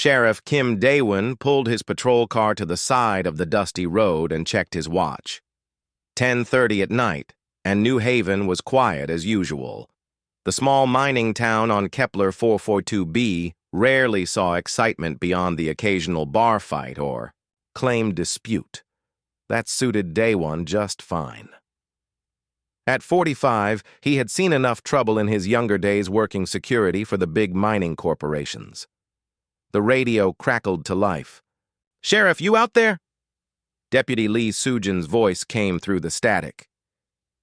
Sheriff Kim Daewon pulled his patrol car to the side of the dusty road and checked his watch. 10:30 at night, and New Haven was quiet as usual. The small mining town on Kepler 442b rarely saw excitement beyond the occasional bar fight or claim dispute. That suited Daewon just fine. At 45, he had seen enough trouble in his younger days working security for the big mining corporations. The radio crackled to life. "Sheriff, you out there?" Deputy Lee Sujin's voice came through the static.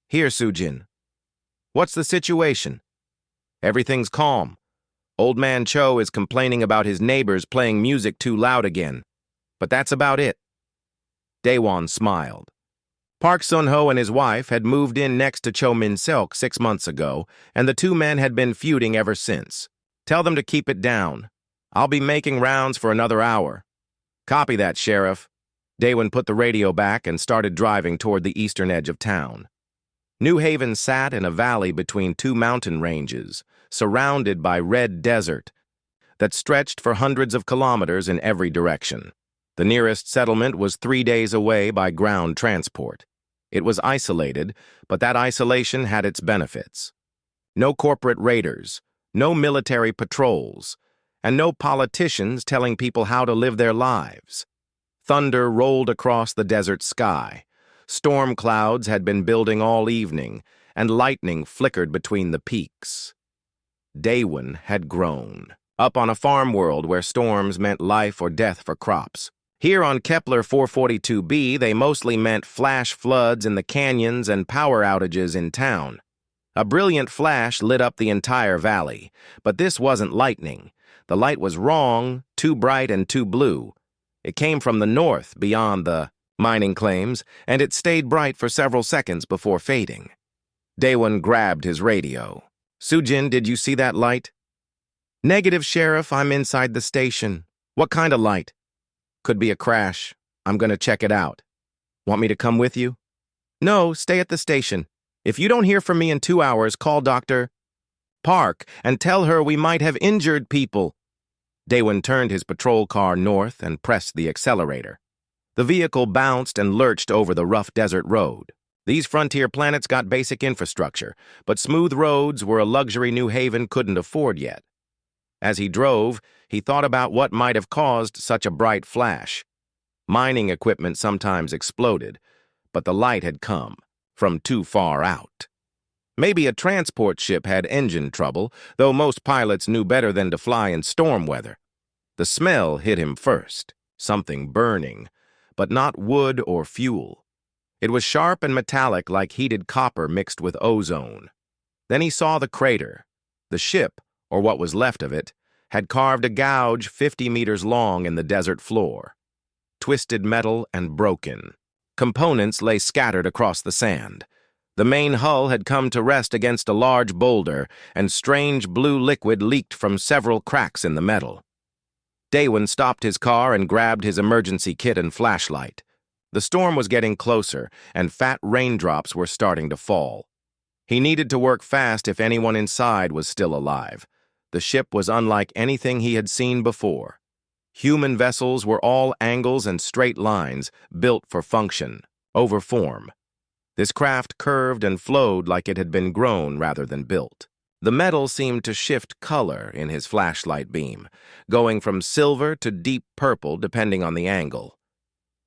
"Here, Sujin. What's the situation?" "Everything's calm. Old Man Cho is complaining about his neighbors playing music too loud again. But that's about it." Daewon smiled. Park Sun-ho and his wife had moved in next to Cho Min-seok 6 months ago, and the two men had been feuding ever since. "Tell them to keep it down. I'll be making rounds for another hour." "Copy that, Sheriff." Daewon put the radio back and started driving toward the eastern edge of town. New Haven sat in a valley between two mountain ranges, surrounded by red desert that stretched for hundreds of kilometers in every direction. The nearest settlement was 3 days away by ground transport. It was isolated, but that isolation had its benefits. No corporate raiders, no military patrols, and no politicians telling people how to live their lives. Thunder rolled across the desert sky. Storm clouds had been building all evening, and lightning flickered between the peaks. Daewon had grown up on a farm world where storms meant life or death for crops. Here on Kepler 442b, they mostly meant flash floods in the canyons and power outages in town. A brilliant flash lit up the entire valley, but this wasn't lightning. The light was wrong, too bright and too blue. It came from the north, beyond the mining claims, and it stayed bright for several seconds before fading. Daewon grabbed his radio. "Sujin, did you see that light?" "Negative, Sheriff. I'm inside the station." "What kind of light?" "Could be a crash. I'm going to check it out." "Want me to come with you?" "No, stay at the station. If you don't hear from me in 2 hours, call Dr. Park and tell her we might have injured people." Daewon turned his patrol car north and pressed the accelerator. The vehicle bounced and lurched over the rough desert road. These frontier planets got basic infrastructure, but smooth roads were a luxury New Haven couldn't afford yet. As he drove, he thought about what might have caused such a bright flash. Mining equipment sometimes exploded, but the light had come from too far out. Maybe a transport ship had engine trouble, though most pilots knew better than to fly in storm weather. The smell hit him first, something burning, but not wood or fuel. It was sharp and metallic like heated copper mixed with ozone. Then he saw the crater. The ship, or what was left of it, had carved a gouge 50 meters long in the desert floor. Twisted metal and broken. Components lay scattered across the sand. The main hull had come to rest against a large boulder, and strange blue liquid leaked from several cracks in the metal. Daewon stopped his car and grabbed his emergency kit and flashlight. The storm was getting closer, and fat raindrops were starting to fall. He needed to work fast if anyone inside was still alive. The ship was unlike anything he had seen before. Human vessels were all angles and straight lines, built for function, over form. This craft curved and flowed like it had been grown rather than built. The metal seemed to shift color in his flashlight beam, going from silver to deep purple depending on the angle.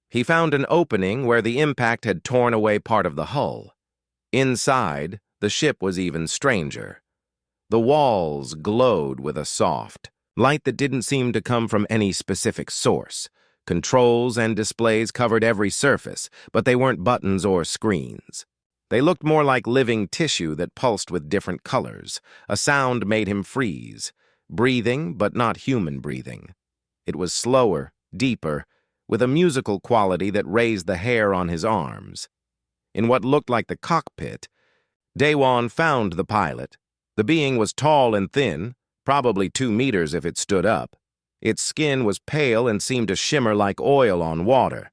He found an opening where the impact had torn away part of the hull. Inside, the ship was even stranger. The walls glowed with a soft light that didn't seem to come from any specific source. Controls and displays covered every surface, but they weren't buttons or screens. They looked more like living tissue that pulsed with different colors. A sound made him freeze. Breathing, but not human breathing. It was slower, deeper, with a musical quality that raised the hair on his arms. In what looked like the cockpit, Daewon found the pilot. The being was tall and thin, probably 2 meters if it stood up. Its skin was pale and seemed to shimmer like oil on water.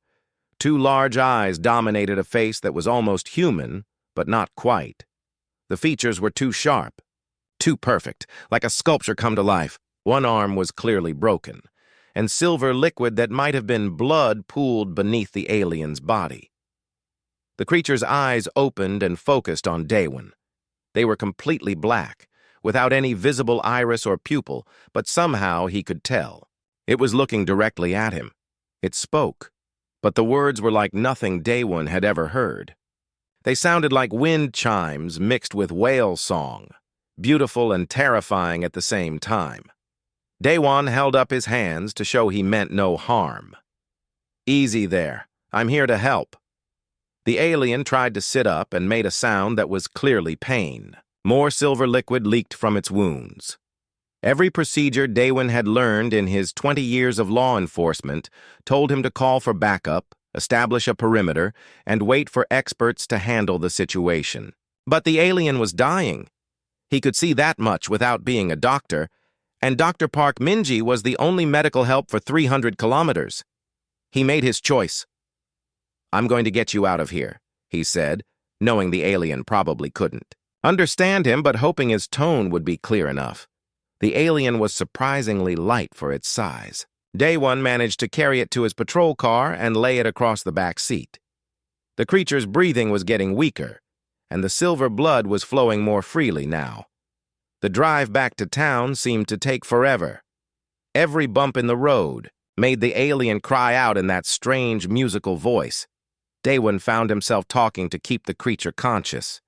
2 large eyes dominated a face that was almost human, but not quite. The features were too sharp, too perfect, like a sculpture come to life. One arm was clearly broken. and silver liquid that might have been blood pooled beneath the alien's body. The creature's eyes opened and focused on Daewon. They were completely black, without any visible iris or pupil, but somehow he could tell. It was looking directly at him. It spoke, but the words were like nothing Daewon had ever heard. They sounded like wind chimes mixed with whale song, beautiful and terrifying at the same time. Daewon held up his hands to show he meant no harm. "Easy there. I'm here to help." The alien tried to sit up and made a sound that was clearly pain. More silver liquid leaked from its wounds. Every procedure Daewon had learned in his 20 years of law enforcement told him to call for backup, establish a perimeter, and wait for experts to handle the situation. But the alien was dying. He could see that much without being a doctor, and Dr. Park Minji was the only medical help for 300 kilometers. He made his choice. "I'm going to get you out of here," he said, knowing the alien probably couldn't understand him, but hoping his tone would be clear enough. The alien was surprisingly light for its size. Daewon managed to carry it to his patrol car and lay it across the back seat. The creature's breathing was getting weaker, and the silver blood was flowing more freely now. The drive back to town seemed to take forever. Every bump in the road made the alien cry out in that strange musical voice. Daewon found himself talking to keep the creature conscious.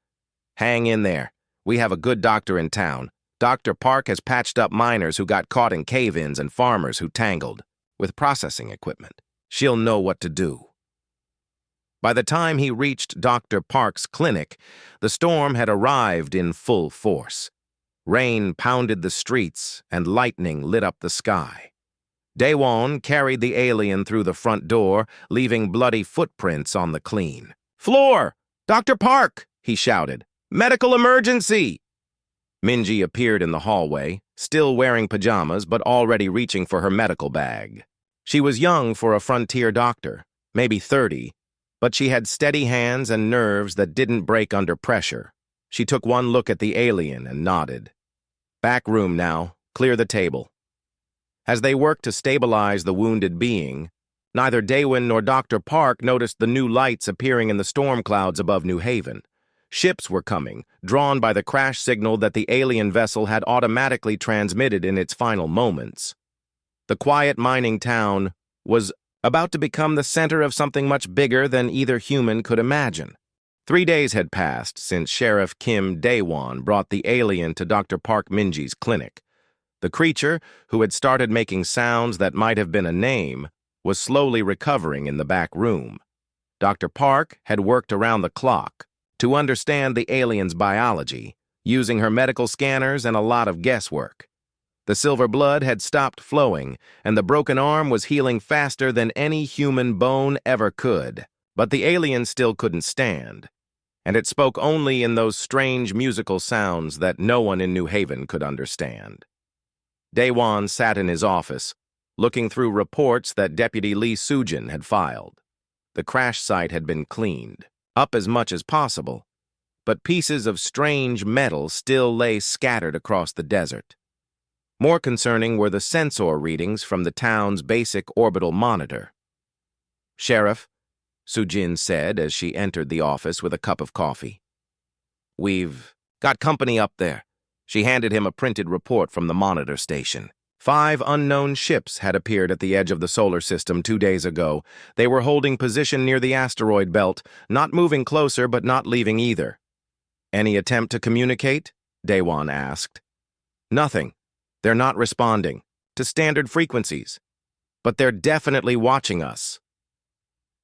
"Hang in there. We have a good doctor in town. Dr. Park has patched up miners who got caught in cave-ins and farmers who tangled with processing equipment. She'll know what to do." By the time he reached Dr. Park's clinic, the storm had arrived in full force. Rain pounded the streets and lightning lit up the sky. Daewon carried the alien through the front door, leaving bloody footprints on the clean floor. "Dr. Park!" he shouted. "Medical emergency!" Minji appeared in the hallway, still wearing pajamas but already reaching for her medical bag. She was young for a frontier doctor, maybe 30, but she had steady hands and nerves that didn't break under pressure. She took one look at the alien and nodded. "Back room now. Clear the table." As they worked to stabilize the wounded being, neither Daewon nor Dr. Park noticed the new lights appearing in the storm clouds above New Haven. Ships were coming, drawn by the crash signal that the alien vessel had automatically transmitted in its final moments. The quiet mining town was about to become the center of something much bigger than either human could imagine. 3 days had passed since Sheriff Kim Daewon brought the alien to Dr. Park Minji's clinic. The creature, who had started making sounds that might have been a name, was slowly recovering in the back room. Dr. Park had worked around the clock to understand the alien's biology, using her medical scanners and a lot of guesswork. The silver blood had stopped flowing, and the broken arm was healing faster than any human bone ever could. But the alien still couldn't stand, and it spoke only in those strange musical sounds that no one in New Haven could understand. Daewon sat in his office, looking through reports that Deputy Lee Sujin had filed. The crash site had been cleaned up as much as possible, but pieces of strange metal still lay scattered across the desert. More concerning were the sensor readings from the town's basic orbital monitor. "Sheriff," Sujin said as she entered the office with a cup of coffee. "We've got company up there." She handed him a printed report from the monitor station. 5 unknown ships had appeared at the edge of the solar system 2 days ago. They were holding position near the asteroid belt, not moving closer but not leaving either. "Any attempt to communicate?" Daewon asked. "Nothing. They're not responding to standard frequencies. But they're definitely watching us."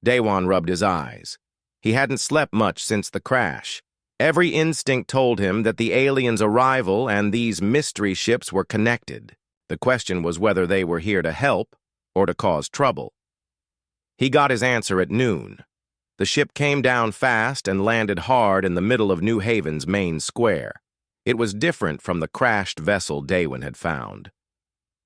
Daewon rubbed his eyes. He hadn't slept much since the crash. Every instinct told him that the alien's arrival and these mystery ships were connected. The question was whether they were here to help or to cause trouble. He got his answer at noon. The ship came down fast and landed hard in the middle of New Haven's main square. It was different from the crashed vessel Daewon had found.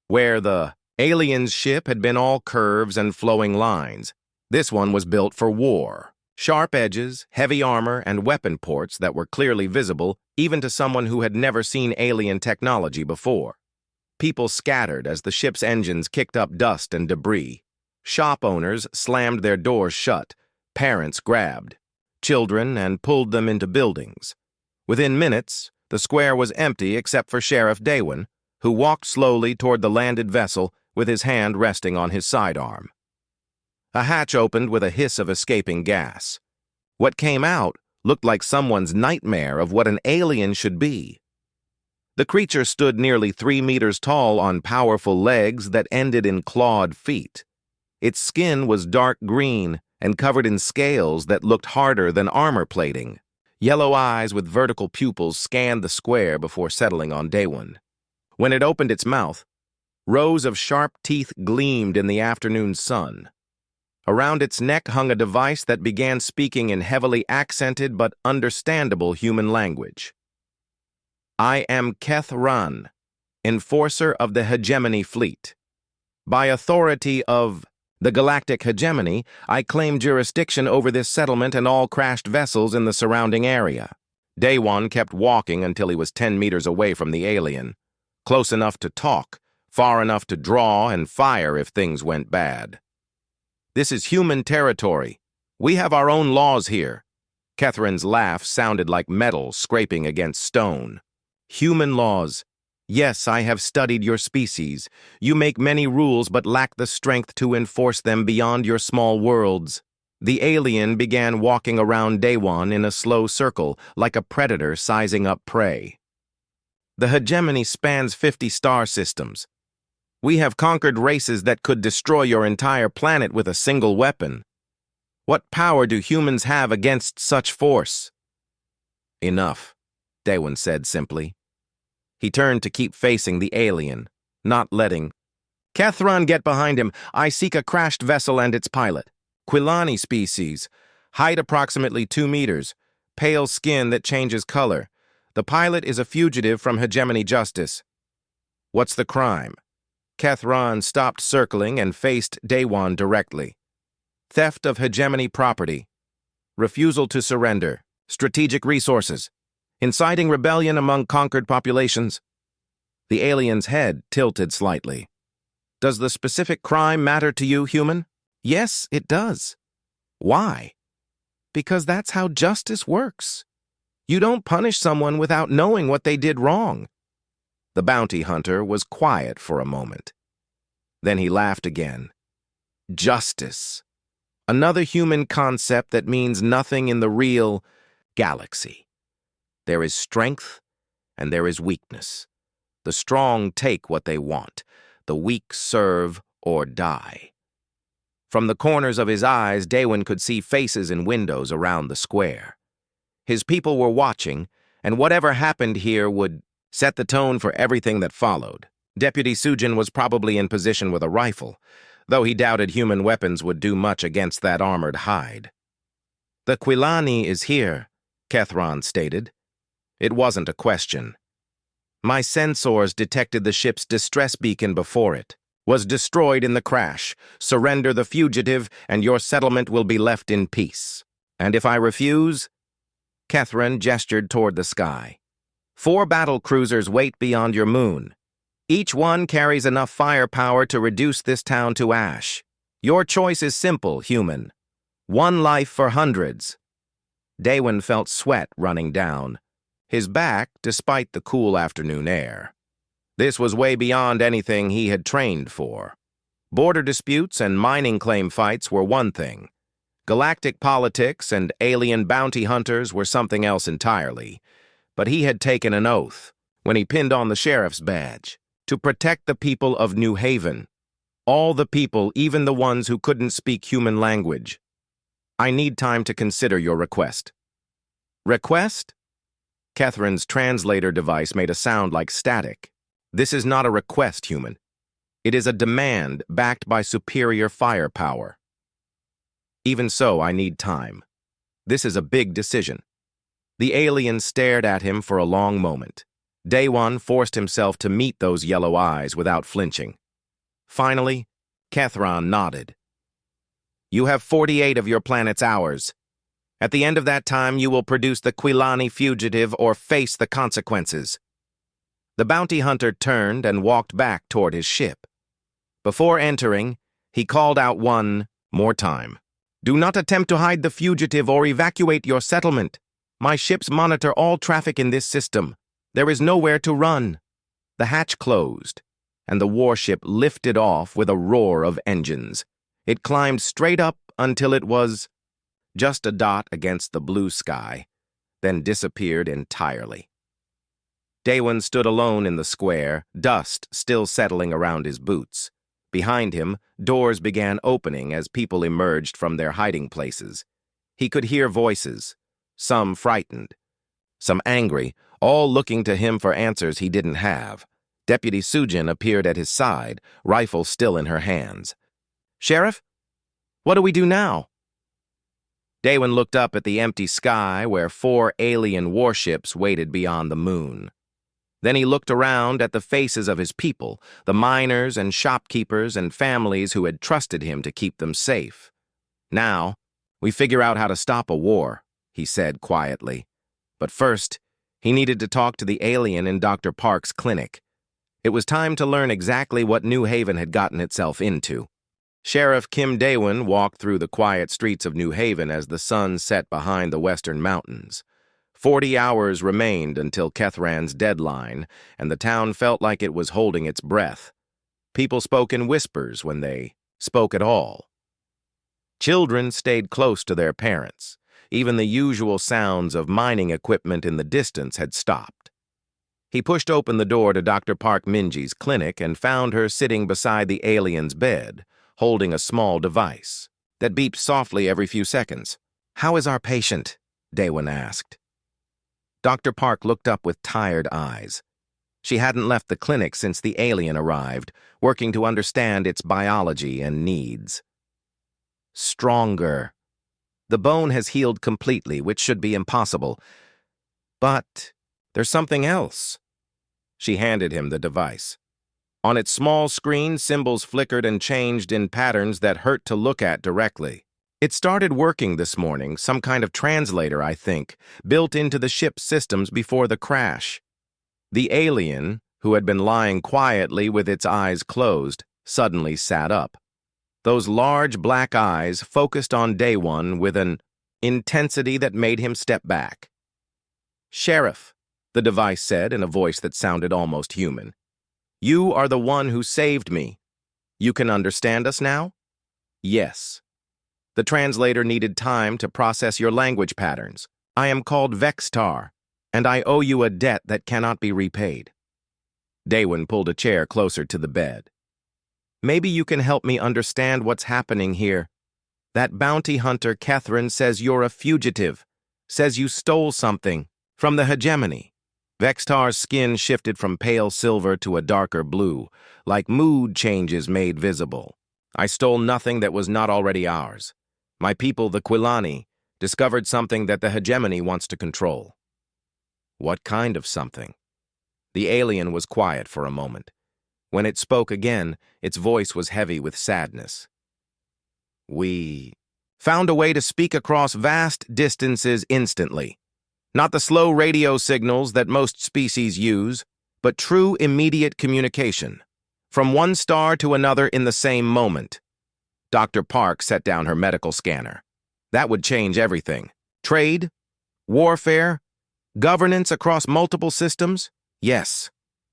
Where the alien's ship had been all curves and flowing lines, this one was built for war. Sharp edges, heavy armor, and weapon ports that were clearly visible even to someone who had never seen alien technology before. People scattered as the ship's engines kicked up dust and debris. Shop owners slammed their doors shut. Parents grabbed children and pulled them into buildings. Within minutes, the square was empty except for Sheriff Daywin, who walked slowly toward the landed vessel with his hand resting on his sidearm. A hatch opened with a hiss of escaping gas. What came out looked like someone's nightmare of what an alien should be. The creature stood nearly 3 meters tall on powerful legs that ended in clawed feet. Its skin was dark green and covered in scales that looked harder than armor plating. Yellow eyes with vertical pupils scanned the square before settling on Daywin. When it opened its mouth, rows of sharp teeth gleamed in the afternoon sun. Around its neck hung a device that began speaking in heavily accented but understandable human language. "I am Keth Ran, enforcer of the hegemony fleet. By authority of the galactic hegemony, I claim jurisdiction over this settlement and all crashed vessels in the surrounding area." Daywin kept walking until he was 10 meters away from the alien, close enough to talk, far enough to draw and fire if things went bad. "This is human territory. We have our own laws here." Catherine's laugh sounded like metal scraping against stone. "Human laws. Yes, I have studied your species. You make many rules but lack the strength to enforce them beyond your small worlds." The alien began walking around Daywin in a slow circle, like a predator sizing up prey. "The hegemony spans 50 star systems. We have conquered races that could destroy your entire planet with a single weapon. What power do humans have against such force?" "Enough," Daywin said simply. He turned to keep facing the alien, not letting. "Kethran, get behind him. I seek a crashed vessel and its pilot. Quilani species. Height approximately 2 meters. Pale skin that changes color. The pilot is a fugitive from hegemony justice." "What's the crime?" Kethran stopped circling and faced Daywin directly. "Theft of hegemony property. Refusal to surrender. Strategic resources. Inciting rebellion among conquered populations." The alien's head tilted slightly. "Does the specific crime matter to you, human?" "Yes, it does." "Why?" "Because that's how justice works. You don't punish someone without knowing what they did wrong." The bounty hunter was quiet for a moment. Then he laughed again. "Justice. Another human concept that means nothing in the real galaxy. There is strength and there is weakness. The strong take what they want. The weak serve or die." From the corners of his eyes, Daywin could see faces in windows around the square. His people were watching, and whatever happened here would set the tone for everything that followed. Deputy Sujin was probably in position with a rifle, though he doubted human weapons would do much against that armored hide. "The Quilani is here," Kethran stated. It wasn't a question. "My sensors detected the ship's distress beacon before it. Was destroyed in the crash. Surrender the fugitive, and your settlement will be left in peace. And if I refuse?" Kethran gestured toward the sky. 4 battle cruisers wait beyond your moon. Each one carries enough firepower to reduce this town to ash. Your choice is simple, human. 1 life for hundreds." Daywin felt sweat running down his back despite the cool afternoon air. This was way beyond anything he had trained for. Border disputes and mining claim fights were one thing. Galactic politics and alien bounty hunters were something else entirely. But he had taken an oath, when he pinned on the sheriff's badge, to protect the people of New Haven. All the people, even the ones who couldn't speak human language. "I need time to consider your request." "Request?" Catherine's translator device made a sound like static. "This is not a request, human. It is a demand backed by superior firepower." "Even so, I need time. This is a big decision." The alien stared at him for a long moment. Daywin forced himself to meet those yellow eyes without flinching. Finally, Kethran nodded. "You have 48 of your planet's hours. At the end of that time, you will produce the Quilani fugitive or face the consequences." The bounty hunter turned and walked back toward his ship. Before entering, he called out one more time. "Do not attempt to hide the fugitive or evacuate your settlement. My ships monitor all traffic in this system. There is nowhere to run." The hatch closed, and the warship lifted off with a roar of engines. It climbed straight up until it was just a dot against the blue sky, then disappeared entirely. Daewon stood alone in the square, dust still settling around his boots. Behind him, doors began opening as people emerged from their hiding places. He could hear voices, some frightened, some angry, all looking to him for answers he didn't have. Deputy Sujin appeared at his side, rifle still in her hands. "Sheriff, what do we do now?" Daewon looked up at the empty sky where 4 alien warships waited beyond the moon. Then he looked around at the faces of his people, the miners and shopkeepers and families who had trusted him to keep them safe. "Now, we figure out how to stop a war," he said quietly. But first, he needed to talk to the alien in Dr. Park's clinic. It was time to learn exactly what New Haven had gotten itself into. Sheriff Kim Daewon walked through the quiet streets of New Haven as the sun set behind the western mountains. 40 hours remained until Kethran's deadline, and the town felt like it was holding its breath. People spoke in whispers when they spoke at all. Children stayed close to their parents. Even the usual sounds of mining equipment in the distance had stopped. He pushed open the door to Dr. Park Minji's clinic and found her sitting beside the alien's bed, holding a small device that beeped softly every few seconds. "How is our patient?" Daewon asked. Dr. Park looked up with tired eyes. She hadn't left the clinic since the alien arrived, working to understand its biology and needs. "Stronger. The bone has healed completely, which should be impossible. But there's something else." She handed him the device. On its small screen, symbols flickered and changed in patterns that hurt to look at directly. "It started working this morning, some kind of translator, I think, built into the ship's systems before the crash." The alien, who had been lying quietly with its eyes closed, suddenly sat up. Those large black eyes focused on Daewon with an intensity that made him step back. "Sheriff," the device said in a voice that sounded almost human, "you are the one who saved me. You can understand us now?" "Yes." The translator needed time to process your language patterns. "I am called Vextar, and I owe you a debt that cannot be repaid." Daewon pulled a chair closer to the bed. "Maybe you can help me understand what's happening here. That bounty hunter, Kethran, says you're a fugitive, says you stole something from the hegemony." Vextar's skin shifted from pale silver to a darker blue, like mood changes made visible. "I stole nothing that was not already ours. My people, the Quilani, discovered something that the hegemony wants to control." "What kind of something?" The alien was quiet for a moment. When it spoke again, its voice was heavy with sadness. "We found a way to speak across vast distances instantly. Not the slow radio signals that most species use, but true immediate communication, from one star to another in the same moment." Dr. Park set down her medical scanner. "That would change everything. Trade, warfare, governance across multiple systems? Yes.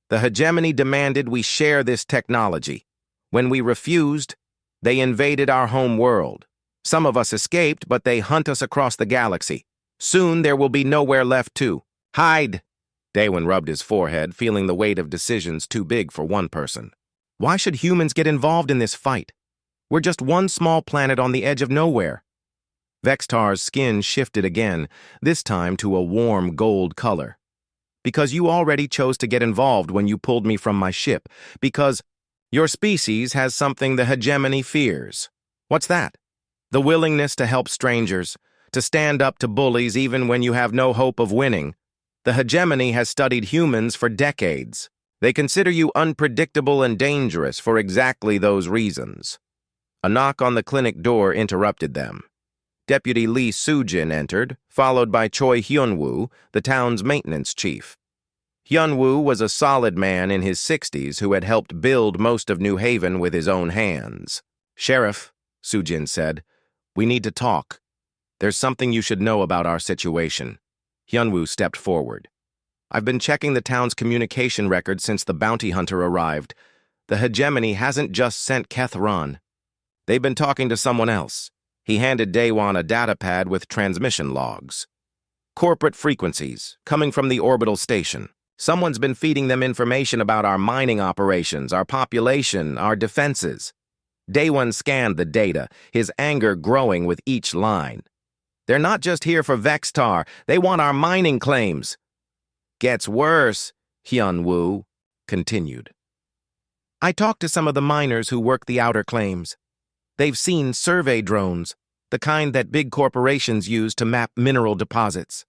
The hegemony demanded we share this technology. When we refused, they invaded our home world. Some of us escaped, but they hunt us across the galaxy. Soon there will be nowhere left to hide." Daewon rubbed his forehead, feeling the weight of decisions too big for one person. "Why should humans get involved in this fight? We're just one small planet on the edge of nowhere." Vextar's skin shifted again, this time to a warm gold color. "Because you already chose to get involved when you pulled me from my ship. Because your species has something the hegemony fears." "What's that?" "The willingness to help strangers, to stand up to bullies even when you have no hope of winning. The hegemony has studied humans for decades. They consider you unpredictable and dangerous for exactly those reasons." A knock on the clinic door interrupted them. Deputy Lee Sujin entered, followed by Choi Hyunwoo, the town's maintenance chief. Hyunwoo was a solid man in his 60s who had helped build most of New Haven with his own hands. "Sheriff," Sujin said, "we need to talk. There's something you should know about our situation." Hyunwoo stepped forward. "I've been checking the town's communication records since the bounty hunter arrived. The hegemony hasn't just sent Kethron. They've been talking to someone else." He handed Daewon a data pad with transmission logs. "Corporate frequencies, coming from the orbital station. Someone's been feeding them information about our mining operations, our population, our defenses." Daewon scanned the data, his anger growing with each line. "They're not just here for Vextar, they want our mining claims." "Gets worse," Hyunwoo continued. "I talked to some of the miners who work the outer claims. They've seen survey drones, the kind that big corporations use to map mineral deposits.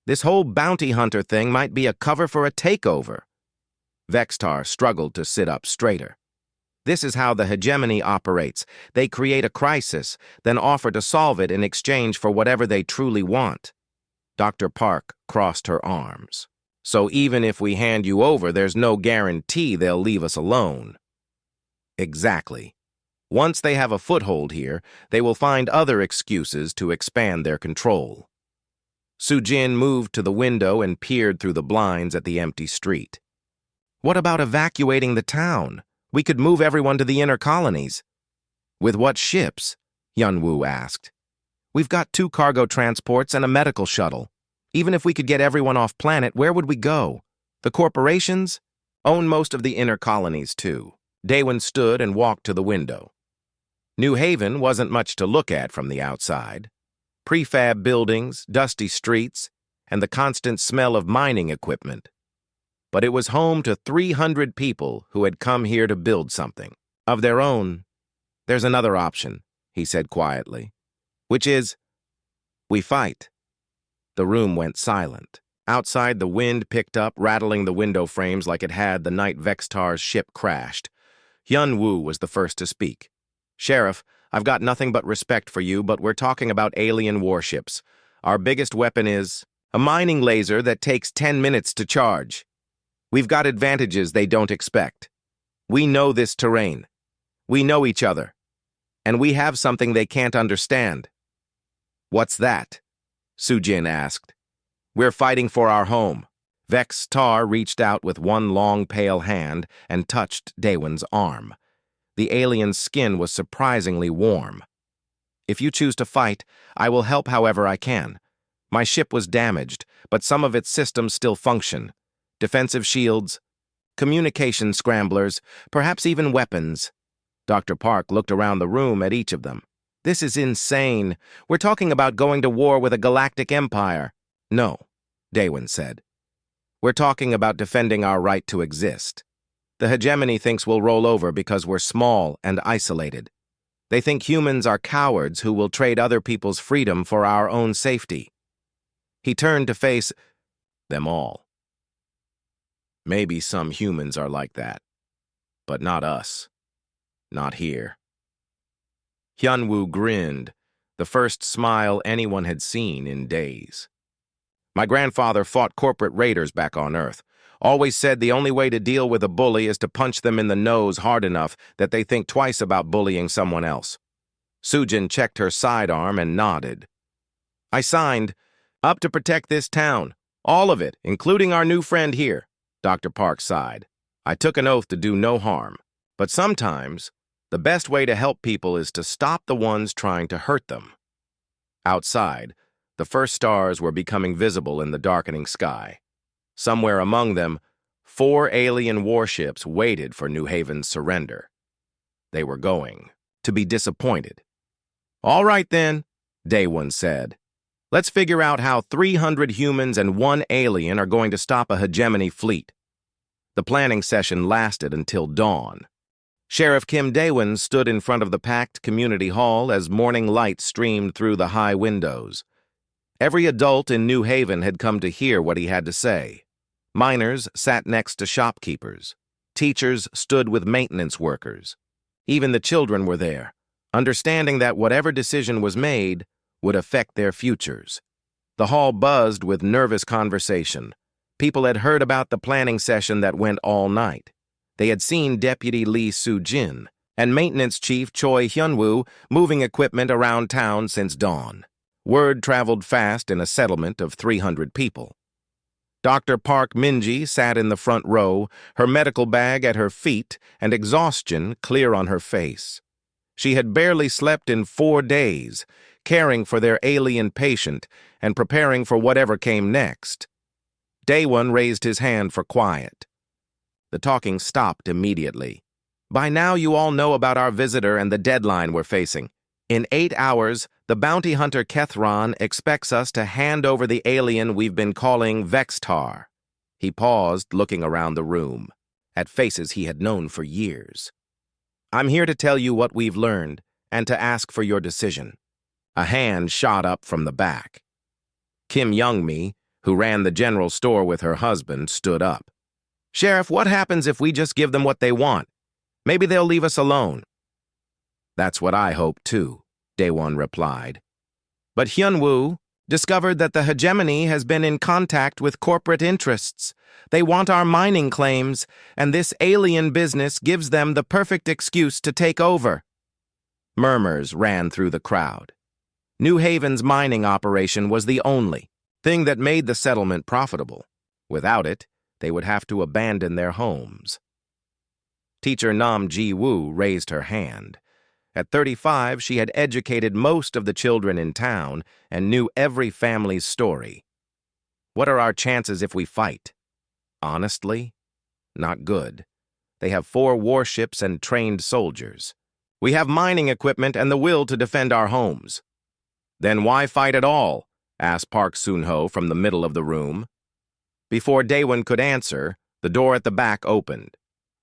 This whole bounty hunter thing might be a cover for a takeover." Vextar struggled to sit up straighter. "This is how the hegemony operates. They create a crisis, then offer to solve it in exchange for whatever they truly want." Dr. Park crossed her arms. "So even if we hand you over, there's no guarantee they'll leave us alone." "Exactly. Once they have a foothold here, they will find other excuses to expand their control." Sujin moved to the window and peered through the blinds at the empty street. "What about evacuating the town? We could move everyone to the inner colonies." "With what ships?" Hyunwoo asked. "We've got 2 cargo transports and a medical shuttle. Even if we could get everyone off planet, where would we go? The corporations own most of the inner colonies, too." Daewon stood and walked to the window. New Haven wasn't much to look at from the outside. Prefab buildings, dusty streets, and the constant smell of mining equipment. But it was home to 300 people who had come here to build something of their own. "There's another option," he said quietly, "which is, we fight." The room went silent. Outside, the wind picked up, rattling the window frames like it had the night Vextar's ship crashed. Hyunwoo was the first to speak. "Sheriff, I've got nothing but respect for you, but we're talking about alien warships. Our biggest weapon is a mining laser that takes 10 minutes to charge. We've got advantages they don't expect. We know this terrain. We know each other. And we have something they can't understand." "What's that?" Sujin asked. "We're fighting for our home." Vextar reached out with one long, pale hand and touched Daewon's arm. The alien's skin was surprisingly warm. "If you choose to fight, I will help however I can. My ship was damaged, but some of its systems still function. Defensive shields, communication scramblers, perhaps even weapons." Dr. Park looked around the room at each of them. "This is insane. We're talking about going to war with a galactic empire." "No," Daewon said. "We're talking about defending our right to exist. The hegemony thinks we'll roll over because we're small and isolated. They think humans are cowards who will trade other people's freedom for our own safety." He turned to face them all. "Maybe some humans are like that, but not us. Not here." Hyunwoo grinned, the first smile anyone had seen in days. "My grandfather fought corporate raiders back on Earth. Always said the only way to deal with a bully is to punch them in the nose hard enough that they think twice about bullying someone else." Sujin checked her sidearm and nodded. "I signed up to protect this town. All of it, including our new friend here," Dr. Park sighed. "I took an oath to do no harm. But sometimes, the best way to help people is to stop the ones trying to hurt them." Outside, the first stars were becoming visible in the darkening sky. Somewhere among them, 4 alien warships waited for New Haven's surrender. They were going to be disappointed. "All right then," Daewon said. "Let's figure out how 300 humans and 1 alien are going to stop a hegemony fleet." The planning session lasted until dawn. Sheriff Kim Daewon stood in front of the Pact community hall as morning light streamed through the high windows. Every adult in New Haven had come to hear what he had to say. Miners sat next to shopkeepers. Teachers stood with maintenance workers. Even the children were there, understanding that whatever decision was made would affect their futures. The hall buzzed with nervous conversation. People had heard about the planning session that went all night. They had seen Deputy Lee Soo-jin and Maintenance Chief Choi Hyun-woo moving equipment around town since dawn. Word traveled fast in a settlement of 300 people. Dr. Park Min-ji sat in the front row, her medical bag at her feet and exhaustion clear on her face. She had barely slept in 4 days, caring for their alien patient and preparing for whatever came next. Daewon raised his hand for quiet. The talking stopped immediately. By now you all know about our visitor and the deadline we're facing. In 8 hours, the bounty hunter Kethron expects us to hand over the alien we've been calling Vextar. He paused, looking around the room, at faces he had known for years. I'm here to tell you what we've learned and to ask for your decision. A hand shot up from the back. Kim Young-mi, who ran the general store with her husband, stood up. Sheriff, what happens if we just give them what they want? Maybe they'll leave us alone. That's what I hope, too, Daewon replied. But Hyun-woo discovered that the hegemony has been in contact with corporate interests. They want our mining claims, and this alien business gives them the perfect excuse to take over. Murmurs ran through the crowd. New Haven's mining operation was the only thing that made the settlement profitable. Without it, they would have to abandon their homes. Teacher Nam Ji-woo raised her hand. At 35, she had educated most of the children in town and knew every family's story. What are our chances if we fight? Honestly, not good. They have 4 warships and trained soldiers. We have mining equipment and the will to defend our homes. Then why fight at all? Asked Park Soon-ho from the middle of the room. Before Daewon could answer, the door at the back opened.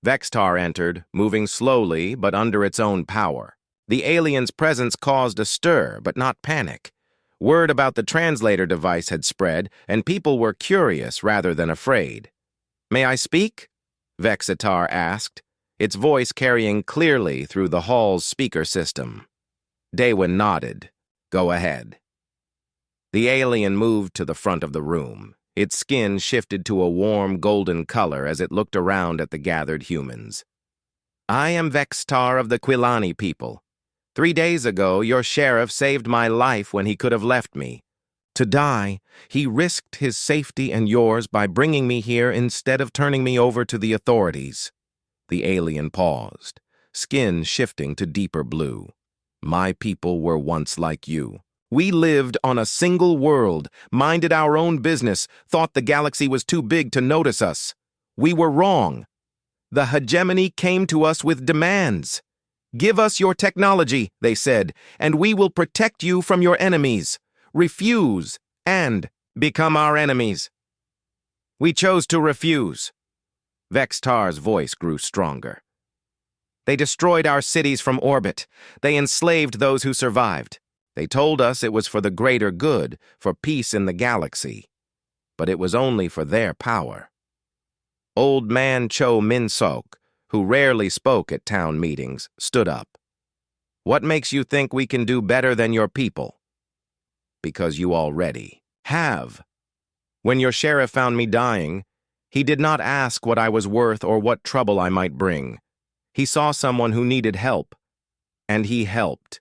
Vextar entered, moving slowly but under its own power. The alien's presence caused a stir, but not panic. Word about the translator device had spread, and people were curious rather than afraid. May I speak? Vextar asked, its voice carrying clearly through the hall's speaker system. Daewon nodded. Go ahead. The alien moved to the front of the room. Its skin shifted to a warm golden color as it looked around at the gathered humans. I am Vextar of the Quilani people. 3 days ago, your sheriff saved my life when he could have left me. To die, he risked his safety and yours by bringing me here instead of turning me over to the authorities. The alien paused, skin shifting to deeper blue. My people were once like you. We lived on a single world, minded our own business, thought the galaxy was too big to notice us. We were wrong. The hegemony came to us with demands. Give us your technology, they said, and we will protect you from your enemies. Refuse and become our enemies. We chose to refuse. Vextar's voice grew stronger. They destroyed our cities from orbit. They enslaved those who survived. They told us it was for the greater good, for peace in the galaxy. But it was only for their power. Old man Cho Min-sok, who rarely spoke at town meetings, stood up. What makes you think we can do better than your people? Because you already have. When your sheriff found me dying, he did not ask what I was worth or what trouble I might bring. He saw someone who needed help, and he helped.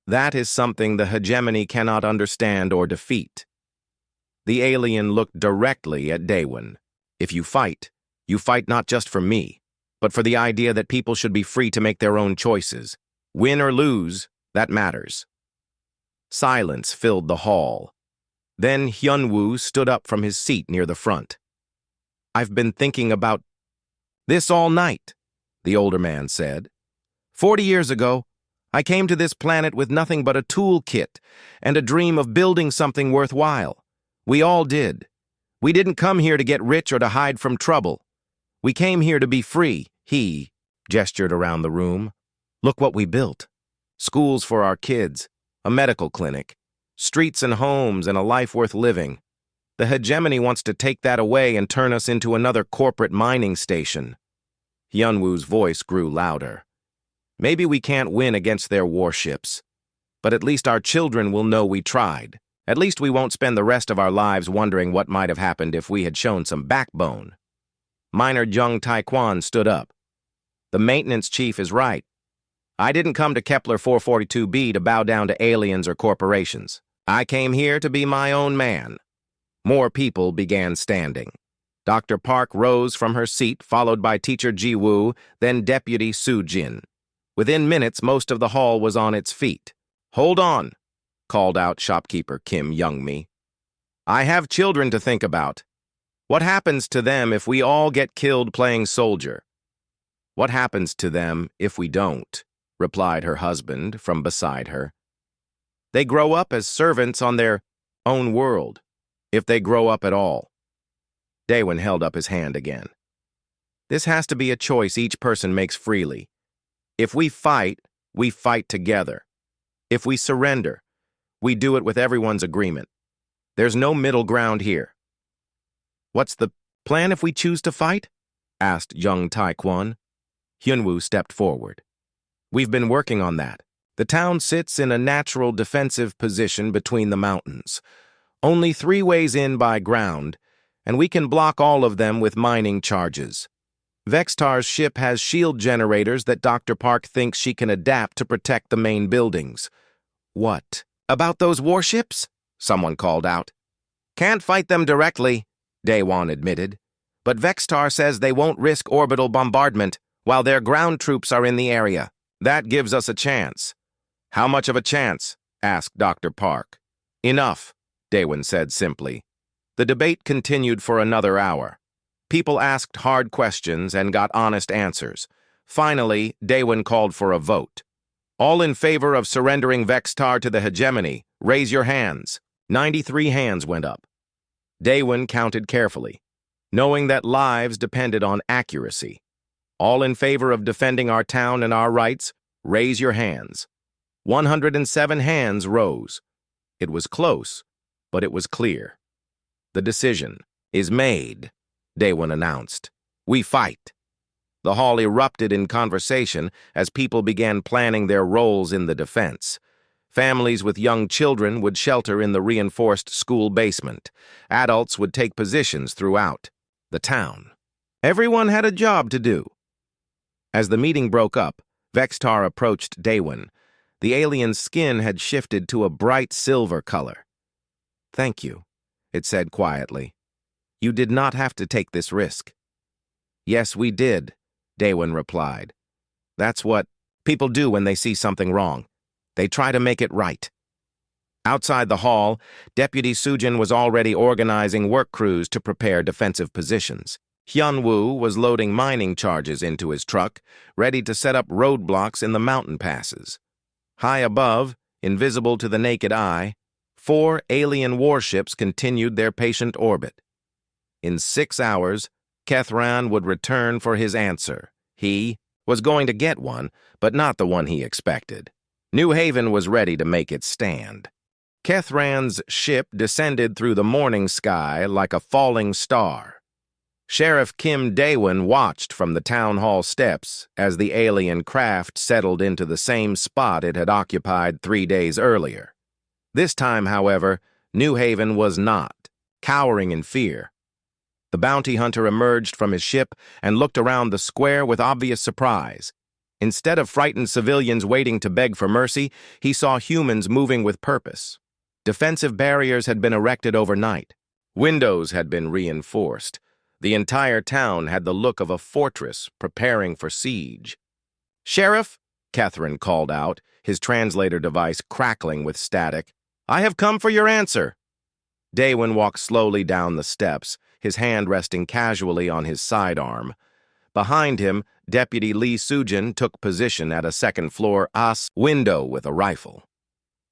That is something the hegemony cannot understand or defeat. The alien looked directly at Daewon. If you fight not just for me, but for the idea that people should be free to make their own choices. Win or lose, that matters. Silence filled the hall. Then Hyun-woo stood up from his seat near the front. I've been thinking about this all night, the older man said. 40 years ago, I came to this planet with nothing but a toolkit and a dream of building something worthwhile. We all did. We didn't come here to get rich or to hide from trouble. We came here to be free. He gestured around the room. Look what we built. Schools for our kids, a medical clinic, streets and homes, and a life worth living. The hegemony wants to take that away and turn us into another corporate mining station. Hyun-woo's voice grew louder. Maybe we can't win against their warships, but at least our children will know we tried. At least we won't spend the rest of our lives wondering what might have happened if we had shown some backbone. Miner Jung Taekwon stood up. The maintenance chief is right. I didn't come to Kepler 442b to bow down to aliens or corporations. I came here to be my own man. More people began standing. Dr. Park rose from her seat, followed by Teacher Ji-woo, then Deputy Soo-jin. Within minutes, most of the hall was on its feet. "Hold on," called out shopkeeper Kim Young-mi. "I have children to think about. What happens to them if we all get killed playing soldier?" "What happens to them if we don't?" replied her husband from beside her. "They grow up as servants on their own world, if they grow up at all." Daewon held up his hand again. "This has to be a choice each person makes freely. If we fight together. If we surrender, we do it with everyone's agreement. There's no middle ground here." "What's the plan if we choose to fight?" asked Jung Taekwon. Hyunwoo stepped forward. "We've been working on that. The town sits in a natural defensive position between the mountains. Only 3 ways in by ground, and we can block all of them with mining charges. Vextar's ship has shield generators that Dr. Park thinks she can adapt to protect the main buildings." "What? About those warships?" someone called out. "Can't fight them directly," Daewon admitted. "But Vextar says they won't risk orbital bombardment while their ground troops are in the area. That gives us a chance." "How much of a chance?" asked Dr. Park. "Enough," Daewon said simply. The debate continued for another hour. People asked hard questions and got honest answers. Finally, Daewon called for a vote. "All in favor of surrendering Vextar to the hegemony, raise your hands." 93 hands went up. Daewon counted carefully, knowing that lives depended on accuracy. "All in favor of defending our town and our rights, raise your hands." 107 hands rose. It was close, but it was clear. "The decision is made," Daewon announced. "We fight." The hall erupted in conversation as people began planning their roles in the defense. Families with young children would shelter in the reinforced school basement. Adults would take positions throughout the town. Everyone had a job to do. As the meeting broke up, Vextar approached Daewon. The alien's skin had shifted to a bright silver color. "Thank you," it said quietly. "You did not have to take this risk." "Yes, we did," Daewon replied. "That's what people do when they see something wrong. They try to make it right." Outside the hall, Deputy Soo-jin was already organizing work crews to prepare defensive positions. Hyunwoo was loading mining charges into his truck, ready to set up roadblocks in the mountain passes. High above, invisible to the naked eye, 4 alien warships continued their patient orbit. In 6 hours, Kethran would return for his answer. He was going to get one, but not the one he expected. New Haven was ready to make its stand. Kethran's ship descended through the morning sky like a falling star. Sheriff Kim Daewon watched from the town hall steps as the alien craft settled into the same spot it had occupied 3 days earlier. This time, however, New Haven was not, cowering in fear. The bounty hunter emerged from his ship and looked around the square with obvious surprise. Instead of frightened civilians waiting to beg for mercy, he saw humans moving with purpose. Defensive barriers had been erected overnight. Windows had been reinforced. The entire town had the look of a fortress preparing for siege. "Sheriff," Catherine called out, his translator device crackling with static, "I have come for your answer." Daewon walked slowly down the steps, his hand resting casually on his sidearm. Behind him, Deputy Lee Soo-jin took position at a second-floor window with a rifle.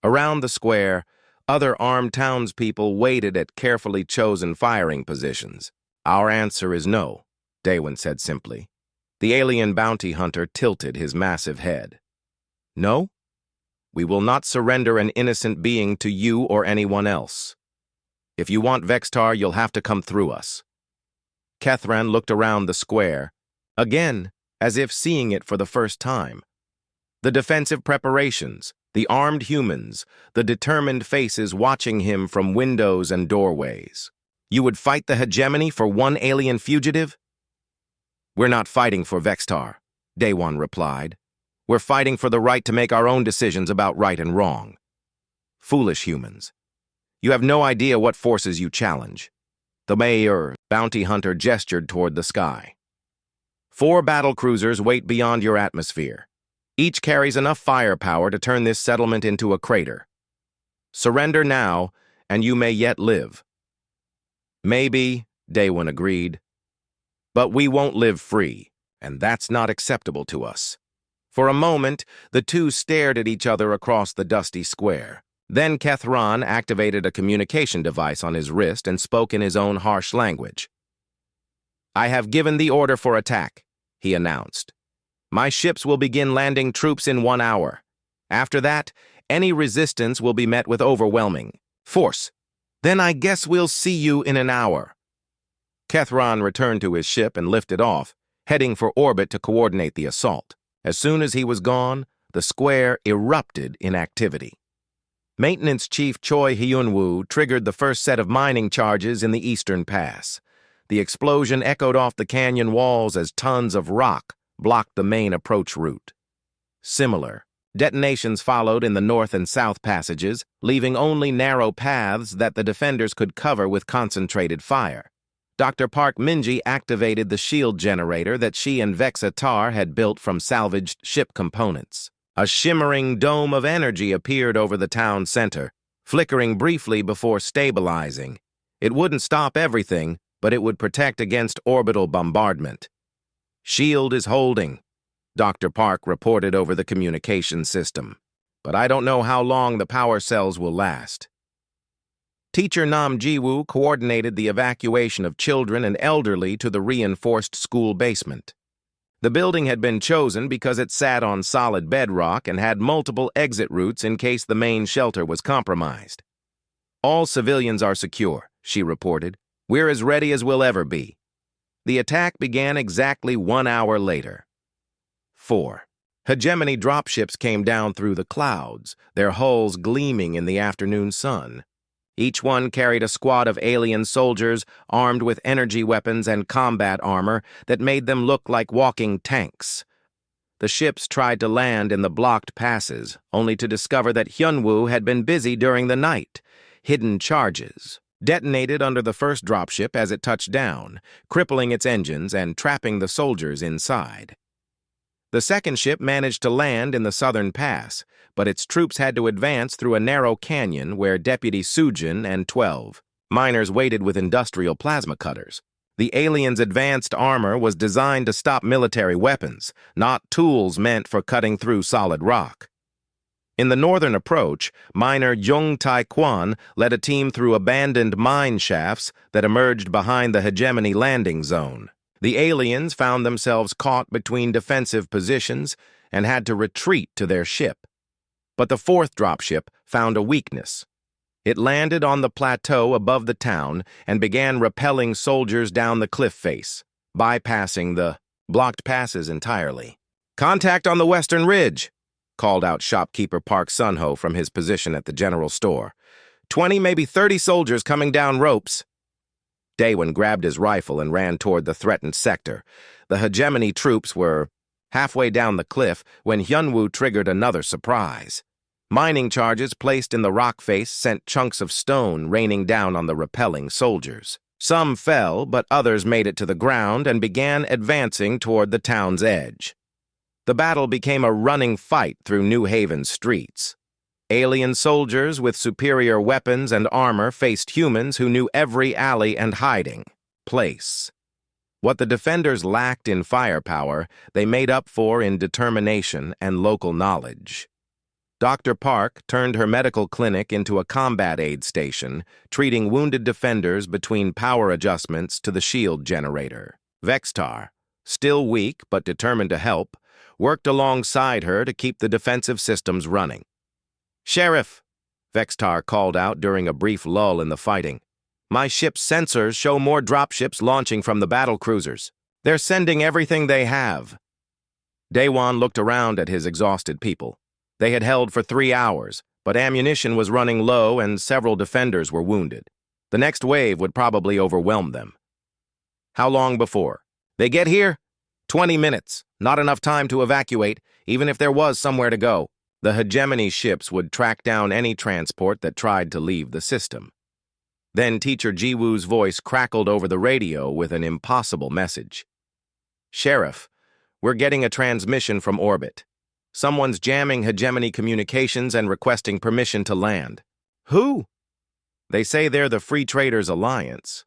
Around the square, other armed townspeople waited at carefully chosen firing positions. "Our answer is no," Daewon said simply. The alien bounty hunter tilted his massive head. "No? We will not surrender an innocent being to you or anyone else. If you want Vextar, you'll have to come through us." Kethran looked around the square, again, as if seeing it for the first time. The defensive preparations, The armed humans, the determined faces watching him from windows and doorways. You would fight the hegemony for one alien fugitive? We're not fighting for Vextar, Daewon replied. We're fighting for the right to make our own decisions about right and wrong. Foolish humans. You have no idea what forces you challenge. The mayor, bounty hunter, gestured toward the sky. 4 battle cruisers wait beyond your atmosphere. Each carries enough firepower to turn this settlement into a crater. Surrender now, and you may yet live. Maybe, Daewon agreed. But we won't live free, and that's not acceptable to us. For a moment, the two stared at each other across the dusty square. Then Kethran activated a communication device on his wrist and spoke in his own harsh language. I have given the order for attack, he announced. My ships will begin landing troops in 1 hour. After that, any resistance will be met with overwhelming force. Then I guess we'll see you in an hour. Kethran returned to his ship and lifted off, heading for orbit to coordinate the assault. As soon as he was gone, the square erupted in activity. Maintenance Chief Choi Hyun-woo triggered the first set of mining charges in the Eastern Pass. The explosion echoed off the canyon walls as tons of rock blocked the main approach route. Similar detonations followed in the north and south passages, leaving only narrow paths that the defenders could cover with concentrated fire. Dr. Park Minji activated the shield generator that she and Vexa Tar had built from salvaged ship components. A shimmering dome of energy appeared over the town center, flickering briefly before stabilizing. It wouldn't stop everything, but it would protect against orbital bombardment. Shield is holding, Dr. Park reported over the communication system. But I don't know how long the power cells will last. Teacher Nam Ji-woo coordinated the evacuation of children and elderly to the reinforced school basement. The building had been chosen because it sat on solid bedrock and had multiple exit routes in case the main shelter was compromised. All civilians are secure, she reported. We're as ready as we'll ever be. The attack began exactly 1 hour later. 4. Hegemony dropships came down through the clouds, their hulls gleaming in the afternoon sun. Each one carried a squad of alien soldiers armed with energy weapons and combat armor that made them look like walking tanks. The ships tried to land in the blocked passes, only to discover that Hyun-woo had been busy during the night. Hidden charges detonated under the first dropship as it touched down, crippling its engines and trapping the soldiers inside. The second ship managed to land in the southern pass, but its troops had to advance through a narrow canyon where Deputy Sujin and 12 miners waited with industrial plasma cutters. The aliens' advanced armor was designed to stop military weapons, not tools meant for cutting through solid rock. In the northern approach, miner Jung Tai-kwan led a team through abandoned mine shafts that emerged behind the hegemony landing zone. The aliens found themselves caught between defensive positions and had to retreat to their ship. But the fourth dropship found a weakness. It landed on the plateau above the town and began rappelling soldiers down the cliff face, bypassing the blocked passes entirely. "Contact on the western ridge," called out shopkeeper Park Sun-ho from his position at the general store. 20, maybe 30 soldiers coming down ropes. Daewon grabbed his rifle and ran toward the threatened sector. The hegemony troops were halfway down the cliff when Hyun-woo triggered another surprise. Mining charges placed in the rock face sent chunks of stone raining down on the repelling soldiers. Some fell, but others made it to the ground and began advancing toward the town's edge. The battle became a running fight through New Haven's streets. Alien soldiers with superior weapons and armor faced humans who knew every alley and hiding place. What the defenders lacked in firepower, they made up for in determination and local knowledge. Dr. Park turned her medical clinic into a combat aid station, treating wounded defenders between power adjustments to the shield generator. Vextar, still weak but determined to help, worked alongside her to keep the defensive systems running. "Sheriff," Vextar called out during a brief lull in the fighting. "My ship's sensors show more dropships launching from the battle cruisers. They're sending everything they have." Daewon looked around at his exhausted people. They had held for 3 hours, but ammunition was running low and several defenders were wounded. The next wave would probably overwhelm them. How long before? They get here? 20 minutes. Not enough time to evacuate, even if there was somewhere to go. The hegemony ships would track down any transport that tried to leave the system. Then Teacher Jiwoo's voice crackled over the radio with an impossible message. Sheriff, we're getting a transmission from orbit. Someone's jamming hegemony communications and requesting permission to land. Who? They say they're the Free Traders Alliance.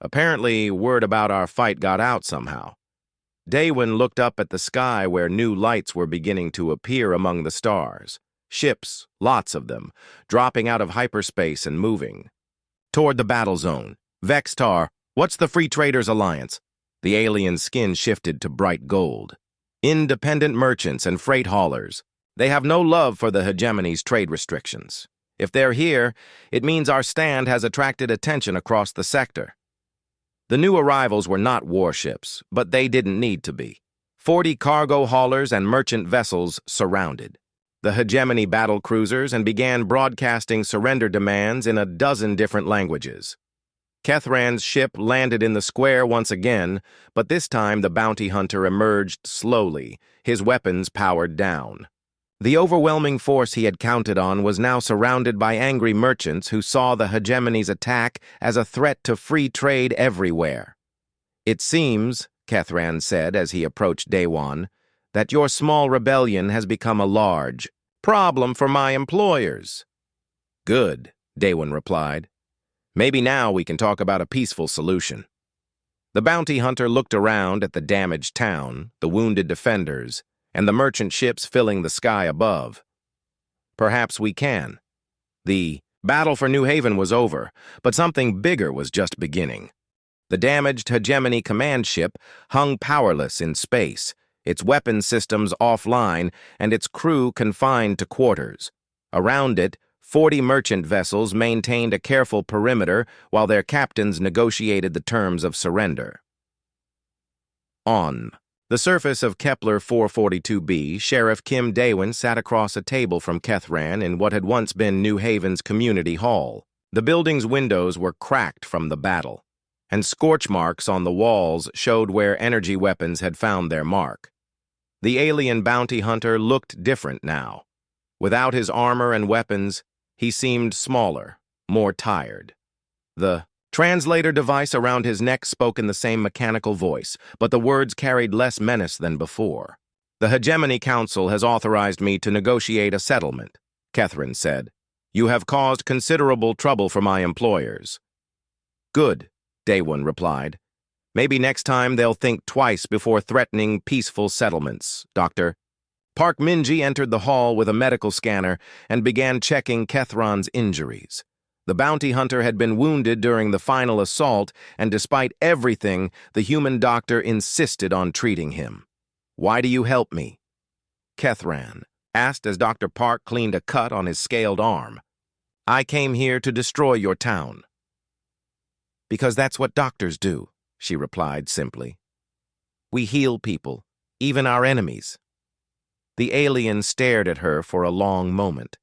Apparently, word about our fight got out somehow. Daewon looked up at the sky where new lights were beginning to appear among the stars. Ships, lots of them, dropping out of hyperspace and moving. Toward the battle zone. Vextar, what's the Free Traders Alliance? The alien's skin shifted to bright gold. Independent merchants and freight haulers. They have no love for the hegemony's trade restrictions. If they're here, it means our stand has attracted attention across the sector. The new arrivals were not warships, but they didn't need to be. 40 cargo haulers and merchant vessels surrounded the hegemony battle cruisers and began broadcasting surrender demands in a dozen different languages. Kethran's ship landed in the square once again, but this time the bounty hunter emerged slowly, his weapons powered down. The overwhelming force he had counted on was now surrounded by angry merchants who saw the hegemony's attack as a threat to free trade everywhere. It seems, Kethran said as he approached Daewon, that your small rebellion has become a large problem for my employers. Good, Daewon replied. Maybe now we can talk about a peaceful solution. The bounty hunter looked around at the damaged town, the wounded defenders, and the merchant ships filling the sky above. Perhaps we can. The battle for New Haven was over, but something bigger was just beginning. The damaged hegemony command ship hung powerless in space, its weapon systems offline and its crew confined to quarters. Around it, 40 merchant vessels maintained a careful perimeter while their captains negotiated the terms of surrender. On the surface of Kepler 442b, Sheriff Kim Daewon sat across a table from Kethran in what had once been New Haven's community hall. The building's windows were cracked from the battle, and scorch marks on the walls showed where energy weapons had found their mark. The alien bounty hunter looked different now. Without his armor and weapons, he seemed smaller, more tired. The translator device around his neck spoke in the same mechanical voice, but the words carried less menace than before. The Hegemony Council has authorized me to negotiate a settlement, Kethran said. You have caused considerable trouble for my employers. Good, Daewon replied. Maybe next time they'll think twice before threatening peaceful settlements, Doctor. Park Minji entered the hall with a medical scanner and began checking Kethran's injuries. The bounty hunter had been wounded during the final assault, and despite everything, the human doctor insisted on treating him. Why do you help me? Kethran asked as Dr. Park cleaned a cut on his scaled arm. I came here to destroy your town. Because that's what doctors do, she replied simply. We heal people, even our enemies. The alien stared at her for a long moment.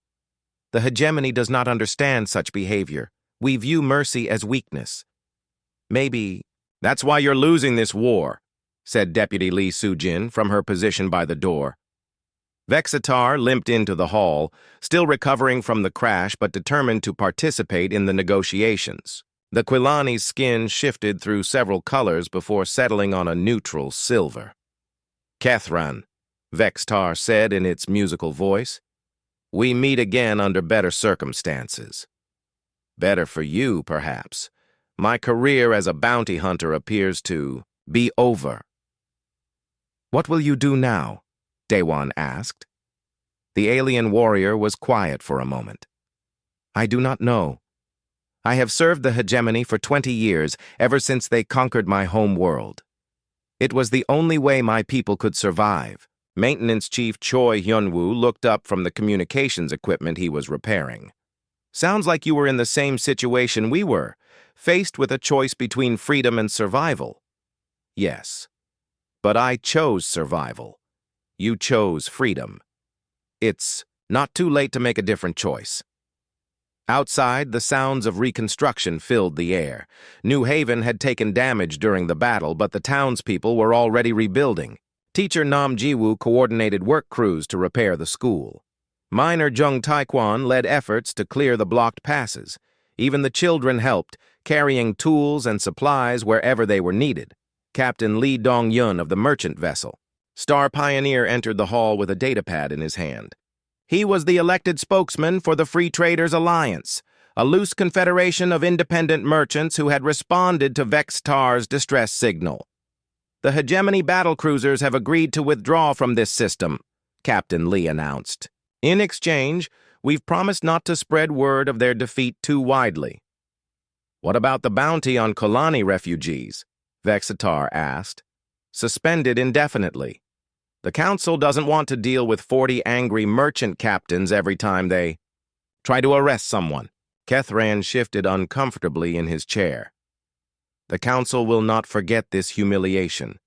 The hegemony does not understand such behavior. We view mercy as weakness. Maybe that's why you're losing this war, said Deputy Lee Soo-jin from her position by the door. Vexatar limped into the hall, still recovering from the crash but determined to participate in the negotiations. The Quilani's skin shifted through several colors before settling on a neutral silver. Kethran, Vextar said in its musical voice, we meet again under better circumstances. Better for you, perhaps. My career as a bounty hunter appears to be over. What will you do now? Daewon asked. The alien warrior was quiet for a moment. I do not know. I have served the hegemony for 20 years, ever since they conquered my home world. It was the only way my people could survive. Maintenance Chief Choi Hyunwoo looked up from the communications equipment he was repairing. Sounds like you were in the same situation we were, faced with a choice between freedom and survival. Yes, but I chose survival. You chose freedom. It's Not too late to make a different choice. Outside, the sounds of reconstruction filled the air. New Haven had taken damage during the battle, but the townspeople were already rebuilding. Teacher Nam Jiwoo coordinated work crews to repair the school. Miner Jung Taekwon led efforts to clear the blocked passes. Even the children helped, carrying tools and supplies wherever they were needed. Captain Lee Dong-yun of the merchant vessel. Star Pioneer entered the hall with a datapad in his hand. He was the elected spokesman for the Free Traders Alliance, a loose confederation of independent merchants who had responded to Vextar's distress signal. The hegemony battlecruisers have agreed to withdraw from this system, Captain Lee announced. In exchange, we've promised not to spread word of their defeat too widely. What about the bounty on Kolani refugees? Vextar asked. Suspended indefinitely. The council doesn't want to deal with 40 angry merchant captains every time they try to arrest someone. Kethran shifted uncomfortably in his chair. The council will not forget this humiliation.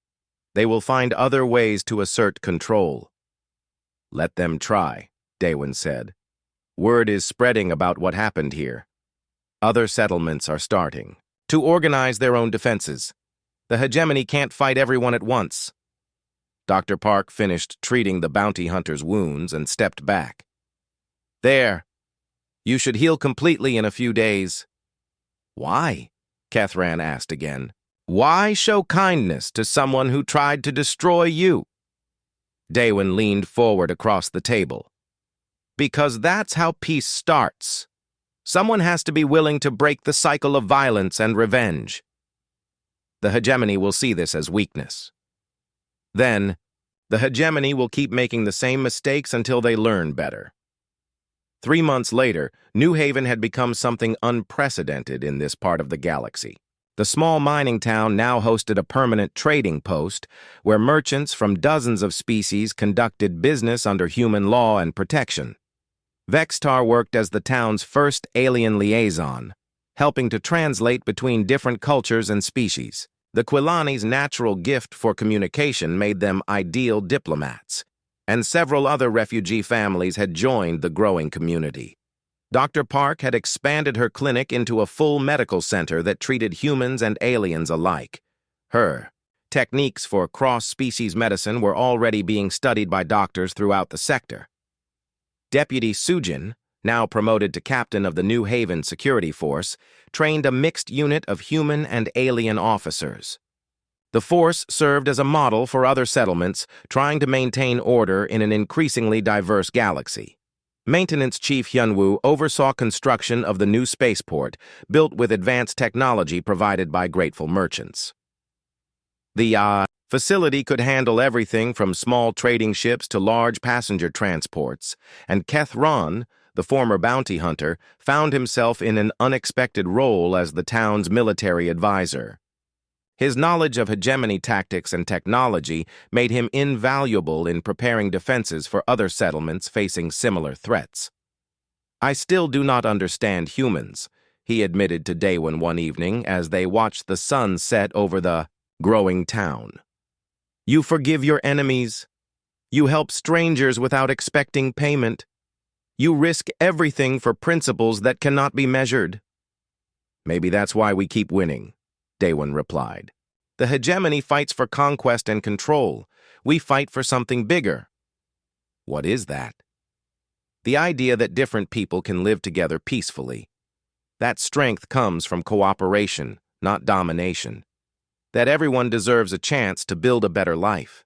They will find other ways to assert control. Let them try, Daewon said. Word is spreading about what happened here. Other settlements are starting to organize their own defenses. The hegemony can't fight everyone at once. Dr. Park finished treating the bounty hunter's wounds and stepped back. There. You should heal completely in a few days. Why? Kethran asked again. Why show kindness to someone who tried to destroy you? Daewon leaned forward across the table. Because that's how peace starts. Someone has to be willing to break the cycle of violence and revenge. The hegemony will see this as weakness. Then, the hegemony will keep making the same mistakes until they learn better. 3 months later, New Haven had become something unprecedented in this part of the galaxy. The small mining town now hosted a permanent trading post where merchants from dozens of species conducted business under human law and protection. Vextar worked as the town's first alien liaison, helping to translate between different cultures and species. The Quilani's natural gift for communication made them ideal diplomats, and several other refugee families had joined the growing community. Dr. Park had expanded her clinic into a full medical center that treated humans and aliens alike. Her techniques for cross-species medicine were already being studied by doctors throughout the sector. Deputy Sujin, now promoted to captain of the New Haven Security Force, trained a mixed unit of human and alien officers. The force served as a model for other settlements trying to maintain order in an increasingly diverse galaxy. Maintenance Chief Hyunwoo oversaw construction of the new spaceport, built with advanced technology provided by grateful merchants. The facility could handle everything from small trading ships to large passenger transports, and Kethran, the former bounty hunter, found himself in an unexpected role as the town's military advisor. His knowledge of hegemony tactics and technology made him invaluable in preparing defenses for other settlements facing similar threats. I still do not understand humans, he admitted to Daewon one evening as they watched the sun set over the growing town. You forgive your enemies. You help strangers without expecting payment. You risk everything for principles that cannot be measured. Maybe that's why we keep winning, Daewon replied. The hegemony fights for conquest and control. We fight for something bigger. What is that? The idea that different people can live together peacefully. That strength comes from cooperation, not domination. That everyone deserves a chance to build a better life.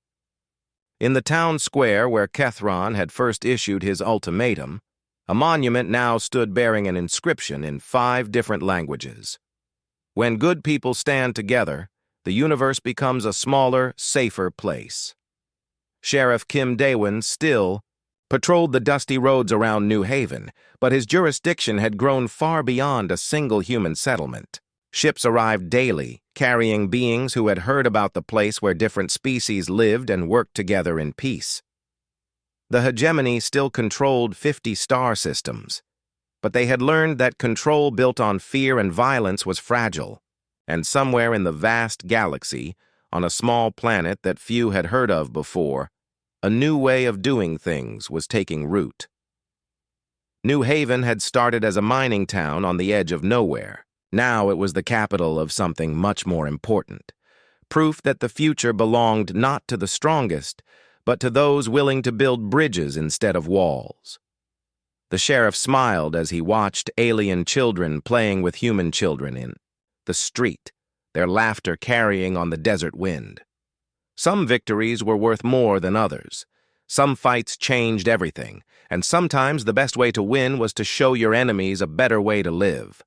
In the town square where Kethran had first issued his ultimatum, a monument now stood bearing an inscription in 5 different languages. When good people stand together, the universe becomes a smaller, safer place. Sheriff Kim Daewon still patrolled the dusty roads around New Haven, but his jurisdiction had grown far beyond a single human settlement. Ships arrived daily, carrying beings who had heard about the place where different species lived and worked together in peace. The hegemony still controlled 50 star systems, but they had learned that control built on fear and violence was fragile, and somewhere in the vast galaxy, on a small planet that few had heard of before, a new way of doing things was taking root. New Haven had started as a mining town on the edge of nowhere. Now it was the capital of something much more important. Proof that the future belonged not to the strongest, but to those willing to build bridges instead of walls. The sheriff smiled as he watched alien children playing with human children in the street, their laughter carrying on the desert wind. Some victories were worth more than others. Some fights changed everything, and sometimes the best way to win was to show your enemies a better way to live.